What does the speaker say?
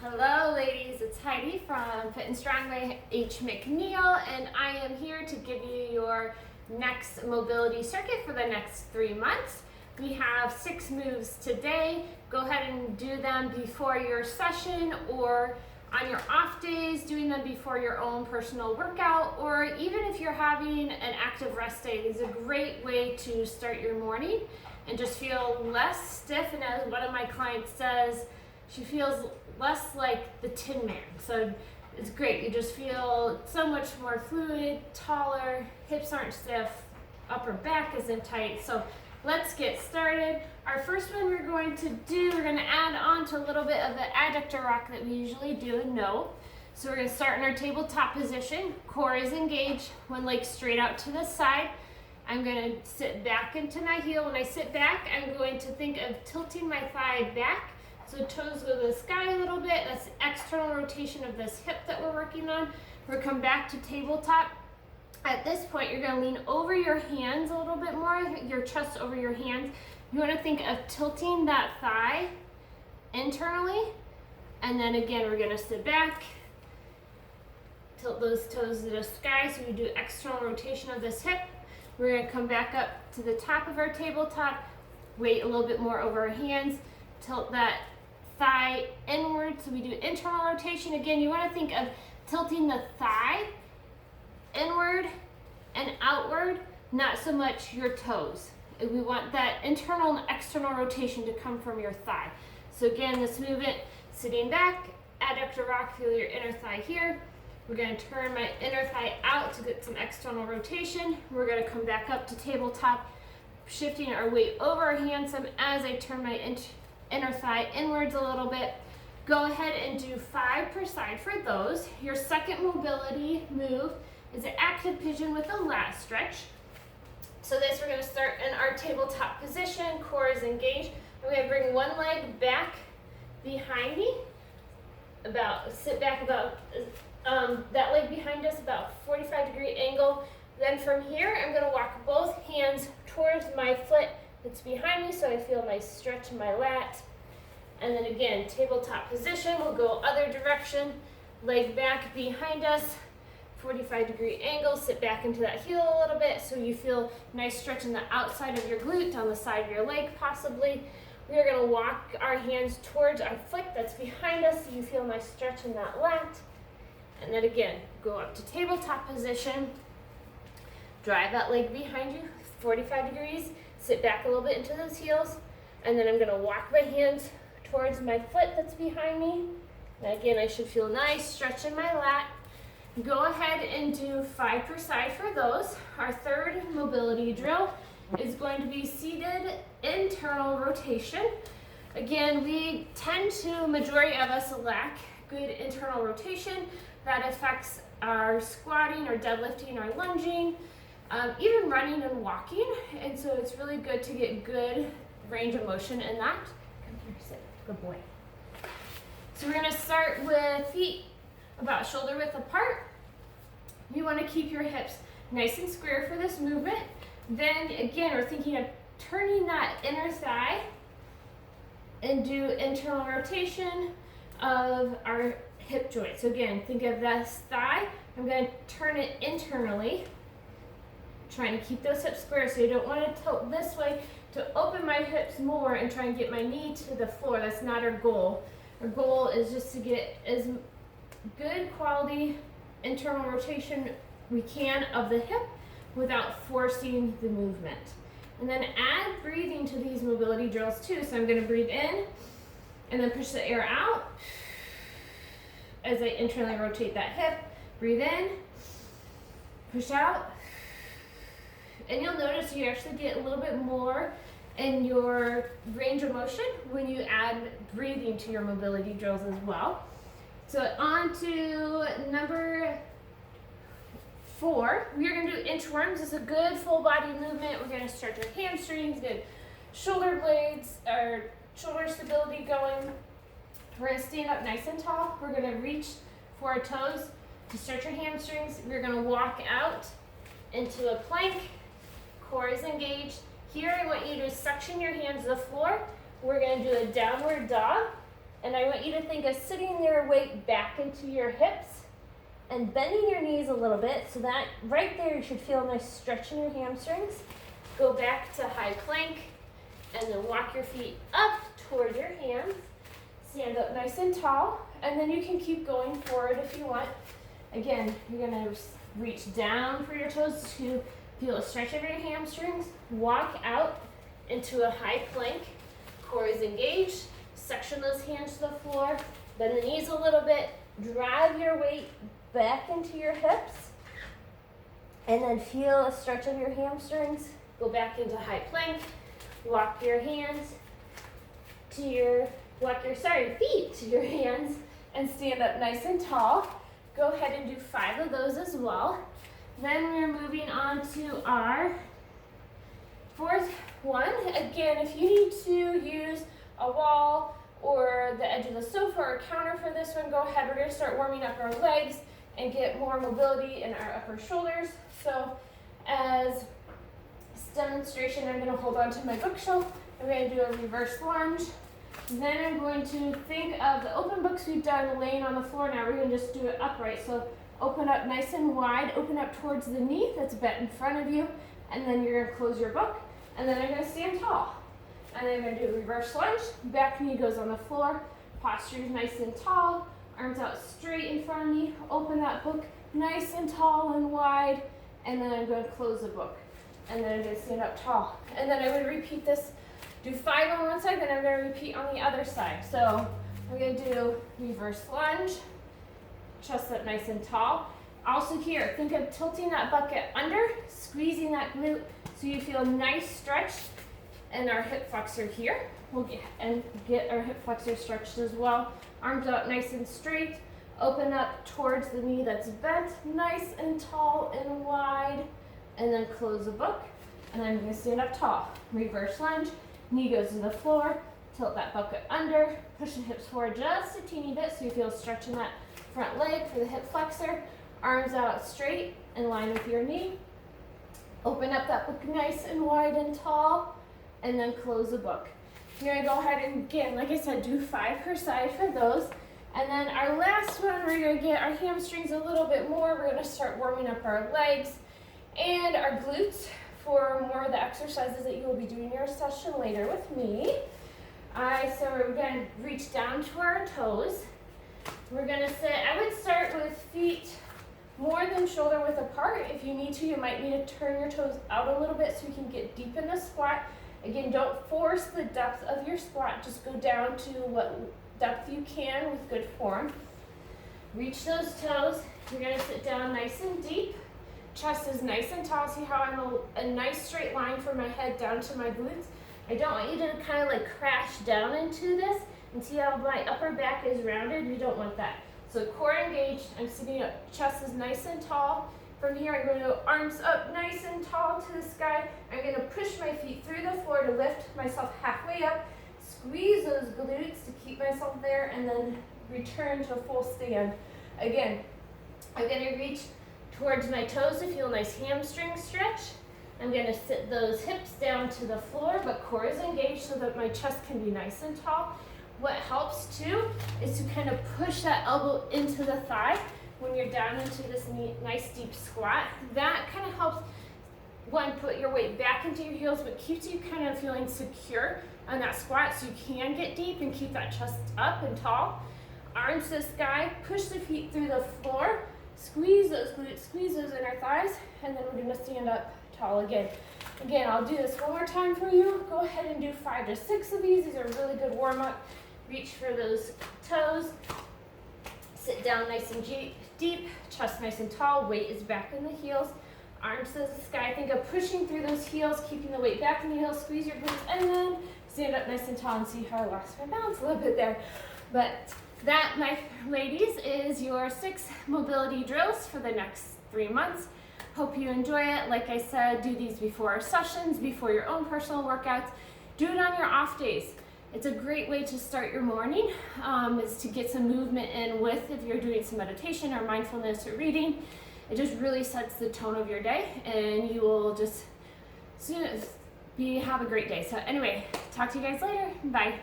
Hello ladies, it's Heidi from Fit and Strong by H.McNeil, and I am here to give you your next mobility circuit for the next 3 months. We have 6 moves today. Go ahead and do them before your session or on your off days, doing them before your own personal workout, or even if you're having an active rest day. It's a great way to start your morning and just feel less stiff, and as one of my clients says, she feels less like the Tin Man. So it's great. You just feel so much more fluid, taller, hips aren't stiff, upper back isn't tight. So let's get started. Our first one we're going to add on to a little bit of the Adductor Rock that we usually do and know. So we're going to start in our tabletop position. Core is engaged, one leg straight out to the side. I'm going to sit back into my heel. When I sit back, I'm going to think of tilting my thigh back. So toes go to the sky a little bit. That's the external rotation of this hip that we're working on. We'll come back to tabletop. At this point, you're going to lean over your hands a little bit more, your chest over your hands. You want to think of tilting that thigh internally. And then again, we're going to sit back, tilt those toes to the sky. So we do external rotation of this hip. We're going to come back up to the top of our tabletop, weight a little bit more over our hands, tilt that thigh inward. So we do internal rotation. Again, you want to think of tilting the thigh inward and outward, not so much your toes. We want that internal and external rotation to come from your thigh. So again, this movement, sitting back, Adductor Rock, feel your inner thigh here. We're going to turn my inner thigh out to get some external rotation. We're going to come back up to tabletop, shifting our weight over our hands some as I turn my inner thigh inwards a little bit. Go ahead and do 5 per side for those. Your second mobility move is an active pigeon with a lat stretch. So this, we're going to start in our tabletop position. Core is engaged. I'm going to bring one leg back behind me. Sit back about that leg behind us, about 45-degree angle. Then from here, I'm going to walk both hands towards my foot that's behind me, so I feel a nice stretch in my lat. And then again, tabletop position, we'll go other direction, leg back behind us, 45-degree angle, sit back into that heel a little bit so you feel nice stretch in the outside of your glute, on the side of your leg possibly. We are going to walk our hands towards our foot that's behind us so you feel a nice stretch in that lat. And then again, go up to tabletop position, drive that leg behind you, 45 degrees, sit back a little bit into those heels, and then I'm going to walk my hands towards my foot that's behind me. And again, I should feel nice stretch in my lat. Go ahead and do 5 per side for those. Our third mobility drill is going to be seated internal rotation. Again, we tend to, majority of us lack good internal rotation. That affects our squatting, our deadlifting, our lunging, even running and walking. And so it's really good to get good range of motion in that. Come here, sit, good boy. So we're going to start with feet about shoulder width apart. You want to keep your hips nice and square for this movement. Then again, we're thinking of turning that inner thigh and do internal rotation of our hip joint. So again, think of this thigh. I'm going to turn it internally, trying to keep those hips square. So you don't want to tilt this way to open my hips more and try and get my knee to the floor. That's not our goal. Our goal is just to get as good quality internal rotation we can of the hip without forcing the movement. And then add breathing to these mobility drills too. So I'm going to breathe in and then push the air out as I internally rotate that hip. Breathe in, push out, and you'll notice you actually get a little bit more in your range of motion when you add breathing to your mobility drills as well. So on to number 4, we are going to do inchworms. It's a good full body movement. We're going to stretch our hamstrings, get shoulder blades, or shoulder stability going. We're going to stand up nice and tall. We're going to reach for our toes to stretch your hamstrings. We're going to walk out into a plank. Core is engaged. Here I want you to suction your hands to the floor. We're going to do a downward dog. And I want you to think of sitting your weight back into your hips and bending your knees a little bit, so that right there you should feel a nice stretch in your hamstrings. Go back to high plank and then walk your feet up toward your hands. Stand up nice and tall, and then you can keep going forward if you want. Again, you're gonna reach down for your toes to feel a stretch of your hamstrings. Walk out into a high plank. Core is engaged. Suction those hands to the floor. Bend the knees a little bit. Drive your weight back into your hips. And then feel a stretch of your hamstrings. Go back into high plank. Walk your hands to your, feet to your hands and stand up nice and tall. Go ahead and do 5 of those as well. Then we're moving on to our 4th one. Again, if you need to use a wall or the edge of the sofa or counter for this one, go ahead. We're going to start warming up our legs and get more mobility in our upper shoulders. So as demonstration, I'm going to hold on to my bookshelf. I'm going to do a reverse lunge. Then I'm going to think of the open books we've done laying on the floor. Now we're going to just do it upright. So open up nice and wide, open up towards the knee that's bent in front of you, and then you're going to close your book. And then I'm going to stand tall. And then I'm going to do a reverse lunge. Back knee goes on the floor. Posture is nice and tall. Arms out straight in front of me. Open that book nice and tall and wide. And then I'm going to close the book. And then I'm going to stand up tall. And then I would repeat this. Do 5 on one side, then I'm going to repeat on the other side. So I'm going to do reverse lunge. Chest up nice and tall. Also here, think of tilting that bucket under, squeezing that glute so you feel a nice stretch in our hip flexor here. We'll get our hip flexor stretched as well. Arms out nice and straight. Open up towards the knee that's bent, nice and tall and wide. And then close the book. And I'm going to stand up tall. Reverse lunge. Knee goes to the floor. Tilt that bucket under. Push the hips forward just a teeny bit so you feel a stretch in that front leg for the hip flexor. Arms out straight in line with your knee. Open up that book nice and wide and tall. And then close the book. You're going to go ahead and, again, like I said, do 5 per side for those. And then our last one, we're going to get our hamstrings a little bit more. We're going to start warming up our legs and our glutes for more of the exercises that you will be doing in your session later with me. So we're going to reach down to our toes. We're going to sit, I would start with feet more than shoulder width apart. If you need to, you might need to turn your toes out a little bit so you can get deep in the squat. Again, don't force the depth of your squat. Just go down to what depth you can with good form. Reach those toes. You're going to sit down nice and deep. Chest is nice and tall. See how I'm a nice straight line from my head down to my glutes? I don't want you to kind of like crash down into this. And see how my upper back is rounded? We don't want that. So core engaged. I'm sitting up. Chest is nice and tall. From here, I'm going to go arms up nice and tall to the sky. I'm going to push my feet through the floor to lift myself halfway up. Squeeze those glutes to keep myself there, and then return to a full stand. Again, I'm going to reach towards my toes to feel a nice hamstring stretch. I'm going to sit those hips down to the floor, but core is engaged so that my chest can be nice and tall. What helps too is to kind of push that elbow into the thigh when you're down into this nice deep squat. That kind of helps, one, put your weight back into your heels, but keeps you kind of feeling secure on that squat so you can get deep and keep that chest up and tall. Arms to the sky, push the feet through the floor, squeeze those glutes, squeeze those inner thighs, and then we're going to stand up tall again. Again, I'll do this one more time for you. Go ahead and do 5 to 6 of these. These are really good warm-up. Reach for those toes. Sit down nice and deep, chest nice and tall, weight is back in the heels. Arms to the sky, think of pushing through those heels, keeping the weight back in the heels, squeeze your glutes, and then stand up nice and tall and see how I lost my balance a little bit there. But that, my ladies, is your 6 mobility drills for the next 3 months. Hope you enjoy it. Like I said, do these before our sessions, before your own personal workouts. Do it on your off days. It's a great way to start your morning, is to get some movement in with, if you're doing some meditation or mindfulness or reading. It just really sets the tone of your day, and you will just have a great day. So anyway, talk to you guys later. Bye.